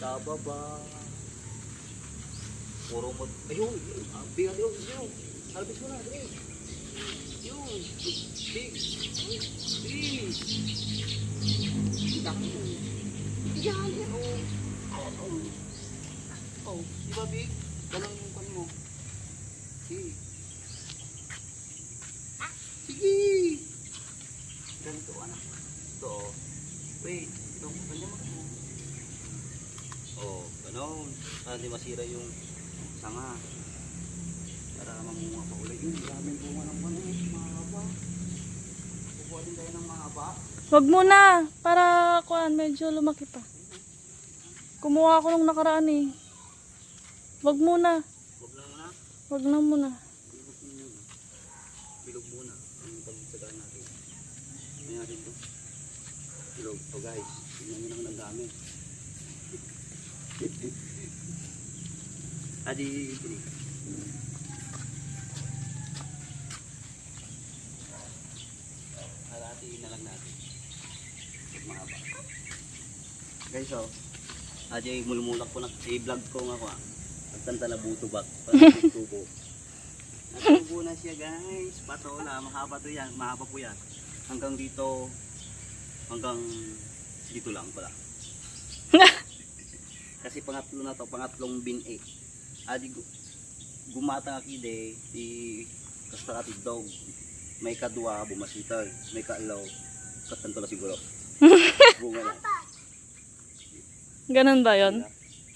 Sa baba. Puro mo. Ayun. Bigat yun. Yun. Harvest mo na. Ayun. Yun. Big. Big. Kita ko. Yan. Oh. Di ba big? Ganun yung kan mo. Sige. Sige. Ganito anak. Ito. Wait. Ito. Kanya mo. Oh. Ganun. Para hindi masira yung sanga. Para mamunga pa ulit. Yun. Maraming bunga ng ano. Mahaba. Kukuha din tayo ng mahaba. Wag muna. Para kuan medyo lumaki pa. Kumuha ako nung nakaraan eh. Wag muna. Huwag lang muna. Wag lang muna. Bilog muna. Bilog muna. Ang pagsagaan natin. May natin ito. Bilog. So guys, tingnan nyo naman ang dami. Adi, haratiin na lang natin. Mahaba. Guys, oh. Adi, mulmulak ko na. I-vlog ko nga ko ah. Pagtanta na buto bak. Tubo. Natubo na siya guys. Patola. Mahaba to yan. Mahaba po yan. Hanggang dito. Hanggang dito lang pala. Kasi pangatlo na to. Pangatlong bin 8. Adi gumata nga kide. Di kasta katid dog. May kadwa bumasitag. May kaalaw. Katanto na siguro. Bunga na. Ganun ba yon?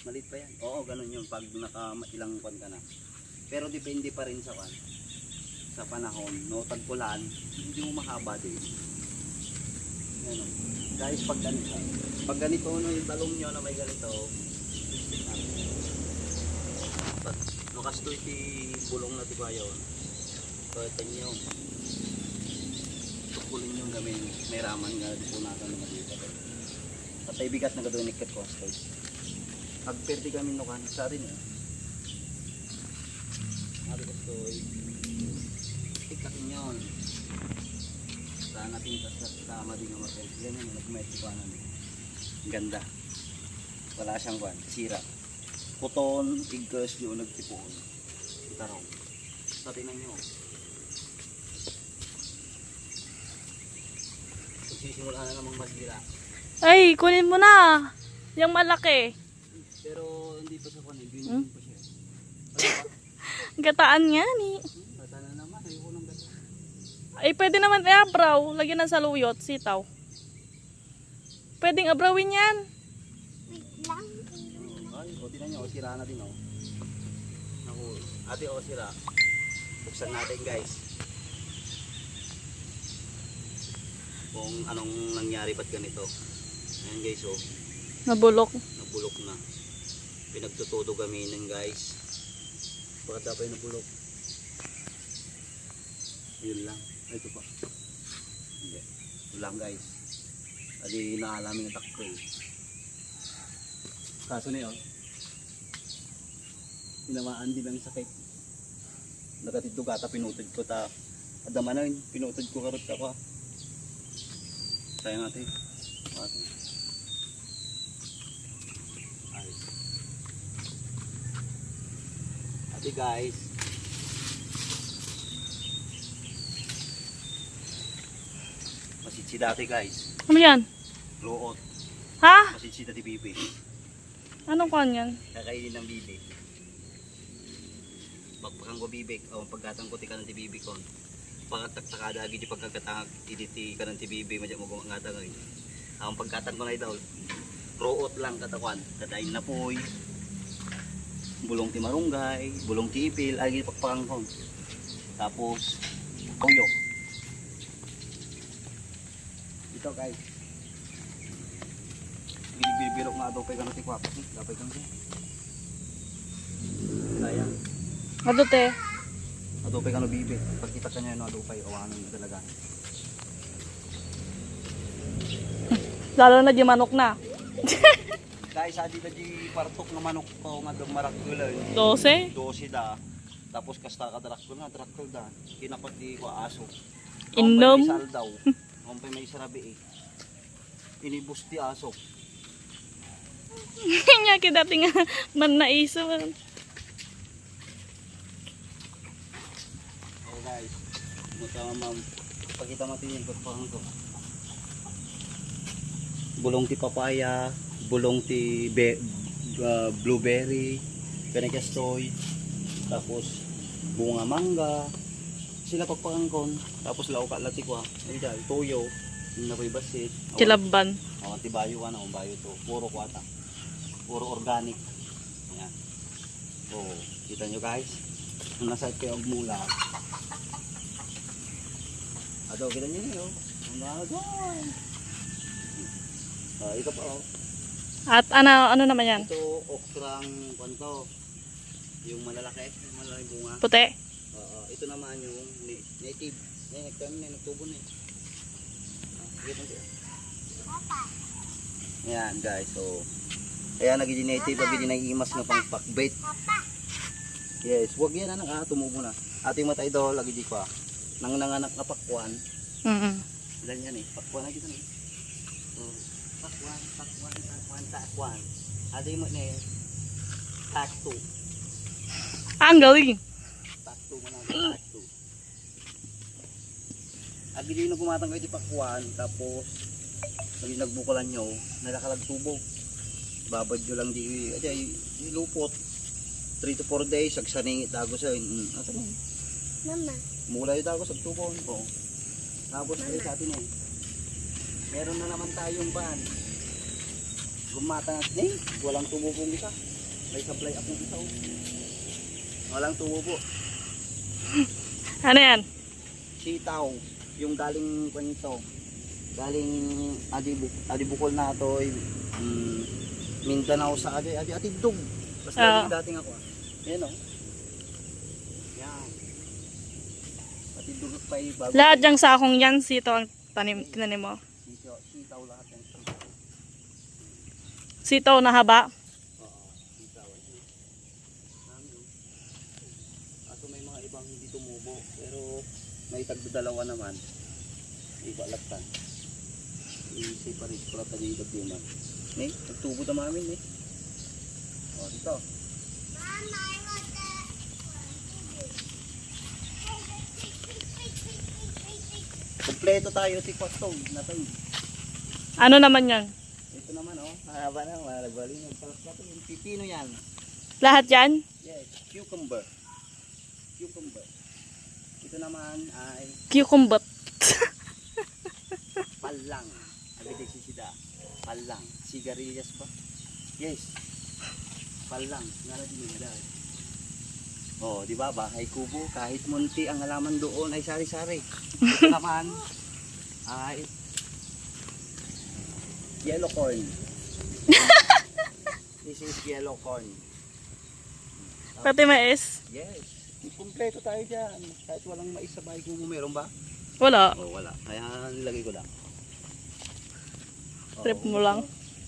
Malit pa yan. Oo, ganun yun. Pag ilang kwan ka na. Pero depende pa rin sa kwan. Sa panahon. No, tagpulan. Hindi mo mahaba din. Ano. Guys, pag ganito no, yung talong nyo na may ganito. Pag nakasto iti bulong na tibayaw. So, ito nyo. Tukulin nyo gamin. May raman nga. Di po natin naman dito. Patay bigat na gado nikit ko. Pagperti kami no kan sa atin eh. Sabi ko stoy. Tikakin yun. Saan natin kasama din ang markel. Ganyan yung nagmayat ko namin. Ganda. Wala siyang kwan. Sira. Puton, igkas yung nagtipuon. Itaraw. Sa tinan nyo. Magsisimula na namang masira. Ay, kunin mo na. Yung malaki. Pero hindi pa sa kwan. Ganyan pa siya. Gataan nga ni. Bata na naman. Ayoko ng gata. Ay, pwede naman i-abraw. Lagyan ng saluyot, sitaw. Pwedeng abrawin yan. Ay, o tinan nyo. O sira na din o. Naku. Ate o sira. Buksan natin guys. Kung anong nangyari ba't ganito. Ayan guys o. Nabulok. Nabulok na. Pinagtutudo gaminin guys. Bakit dapat nabulok? Yun lang. Ay, ito pa. Hindi. Ito lang guys. Adi naalamin ng takko eh. Kaso na yun. Pinamaan din ang sakit. Nakatid kata pinutod ko ta. Adama na yun. Pinutod ko karot ako. Sayang natin. Ate. Ate guys. Masitsi dati guys. Ano yan? Luot. Ha? Masitsi dati bibi. Anong kuan yan? Kakainin ng bibi. Pagpakang ko bibig. O pagkatang ko ti ka ng ti bibi kon. Pagkataktakada agi di pagkakatang iditi ka ng ti bibi. Madya mo kung ngatang ay. Ang pagkatang ko na daw. Ruot lang katakwan. Kadain na poy. Bulong ti marunggay. Bulong ti ipil. Agi pagpakang ko. Tapos toyo. Ito guys. Binibirok nga daw pay ganun ti kwapos. Dapat kang siya. Sayang. Adute. Adupay ka no bibig. Pagkita ka niya no adupay. Awanan na talaga. Lalo na di manok na. Guys, adi ba di partok na manok ko nga dumaraktulan. 12. 12 da. Tapos kasta ka daraktul na daraktul da. Kinapag di ko aso. Inom. May sal daw. Kumpay may sarabi eh. Inibus di aso. Kaya dati nga man naiso. Oh guys, ma'am, pakita natin yung pagpahang ko. Bulong ti papaya, bulong ti blueberry, penekastoy, tapos bunga mangga, sila pagpahangkon, tapos lauka latikwa, ay dahil toyo, yung nakoy basit, Kilaban. tibayo ka na, bayo to, puro kwata, puro organic. Ayan. So, kita nyo guys, kung nasa kayo ang mula. Ato, kita nyo nyo. Ito pa oh. At ano naman yan? Ito, okrang kwanto. Yung malalaki, yung malaking bunga. Puti. Ito naman yung native. Nagtubo na eh. Kita nyo. Ayan guys, so kaya nagiging native, nagiging naiimas nga pang pakbait. Yes, wag yan anak tumubo na. Ating mata idol, lagi di pa. Nang nanganak na pakwan. Ilan yan eh, pakwan na kita na eh. So, pakwan. Ating mo na eh, takto. Ang galing. Takto mo na, takto. At hindi na gumatang kayo di pakwan, tapos pag nagbukulan nyo, nalakalag tubo. Babad nyo lang di lupot. 3 to 4 days, agsaningit dago sa ato mo. Mama. Mula yung dago sa tubo. Tapos sa atin eh. Meron na naman tayong ban. Gumata na walang tubo pong isa. May supply up ng isa. Walang tubo po. Ano yan? Sitaw. Yung galing kwanito. Galing adibukol na ito. Mindanao sa Atidog. Basta dating ako. Yan o. Yan. Atidog pa bago. Lahat yung sakong yan, sito ang tinanim mo. Sitaw lahat yan. Sito na haba. Oo. Sitaw. Ato may mga ibang hindi tumubo. Pero may tagdadalawa naman. Iba laktan. I-separate ko lang tayo yung dagduman. May, nagtubo na mamin eh. O, dito. Mama, I want that. Kompleto tayo, tikwato. Natay. Ano naman yan? Ito naman oh, mahaba na, malagwali. Nagpalas na ito, yung pipino yan. Lahat yan? Yes, cucumber. Cucumber. Ito naman ay Cucumber. palang. Agad sisida. Palang. Sigarilyas ba? Yes. Palang. Nga din yung dahil. Oh, di ba? Bahay kubo. Kahit munti ang halaman doon ay sari-sari. Ito naman ay yellow corn. This is yellow corn. Pati mais? Yes. Kumpleto tayo dyan. Kahit walang mais sa bahay kubo. Meron ba? Wala. Oh, wala. Kaya nilagay ko lang. Trip mo lang.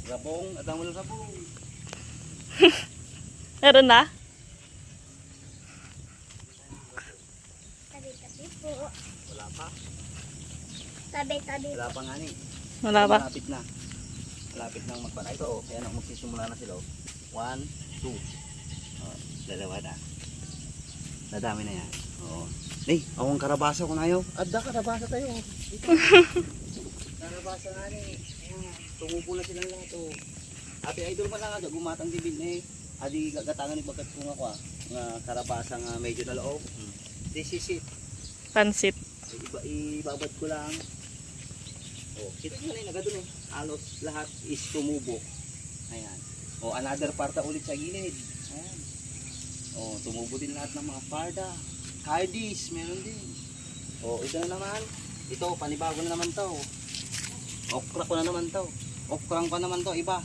Rabong. At ang walang rabong. Meron na? Tabi-tabi po. Wala pa. Tabi-tabi. Wala pa nga ni. Wala ba? Malapit na. Malapit na magpana. Ito oh. Kaya magsisimula na sila oh. 1, 2. Oh, dalawa na. Nadami na yan. Oo. Eh, awang karabasa ko na ayaw. Adda karabasa tayo. Ito. Karabasa nga ni. Ayan. Tumupo na silang lahat oh. Ate idol man lang aga. Gumatang dibin eh. Adi gagatangan ni pagkat kung ako nga karabasa nga medyo na loob. This is it. Pansit. Ibabad ko lang. Oh, kita nyo na agad dun eh. Alos lahat is tumubo. Ayan. Oh, another parta ulit sa gilid. Ayan. Oh, tumubo din lahat ng mga parda. Hardies, meron din. Oh, ito na naman. Ito, panibago na naman to. Okra ko na naman to. Okrang ko naman to, iba.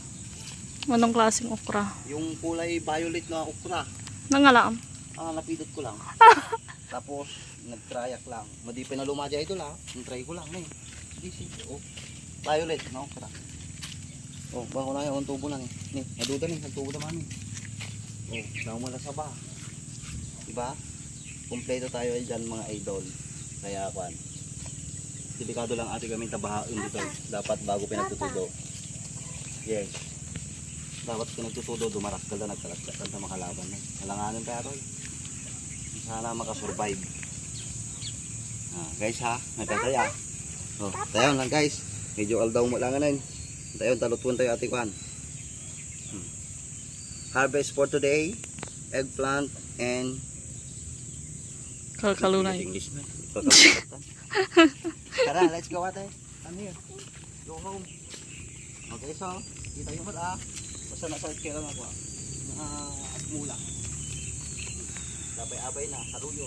Anong klaseng okra? Yung kulay violet na okra. Nangalaan. Napidot ko lang. Tapos, nag-tryak lang. Madi pinalumadya ito lang. Nag-try ko lang. Oh, violet na okra. Oh, bako na yung tubo na. Naduda ni, nagtubo na mami. Oh, naumala sa ba. Diba? Kompleto tayo dyan mga idol. Kaya kwan. Delikado lang ate kami tabahain dito. Dapat bago pinagtutudo. Yes. Dapat pinagtutudo, dumarakal na nagkalagkat sa makalaban na. Alanganin pero sana makasurvive. Guys ha, nagkataya. Tayo lang guys. Medyo aldaw mo lang ngayon. Tayo, talutuan tayo ati Kwan. Harvest for today, eggplant and Kalkalunay. English na. Tara, let's go ate. Come here. Go home. Okay, so, kita yung mata. Basta nasa kira na ko. At mula. Abay-abay na, saruyo.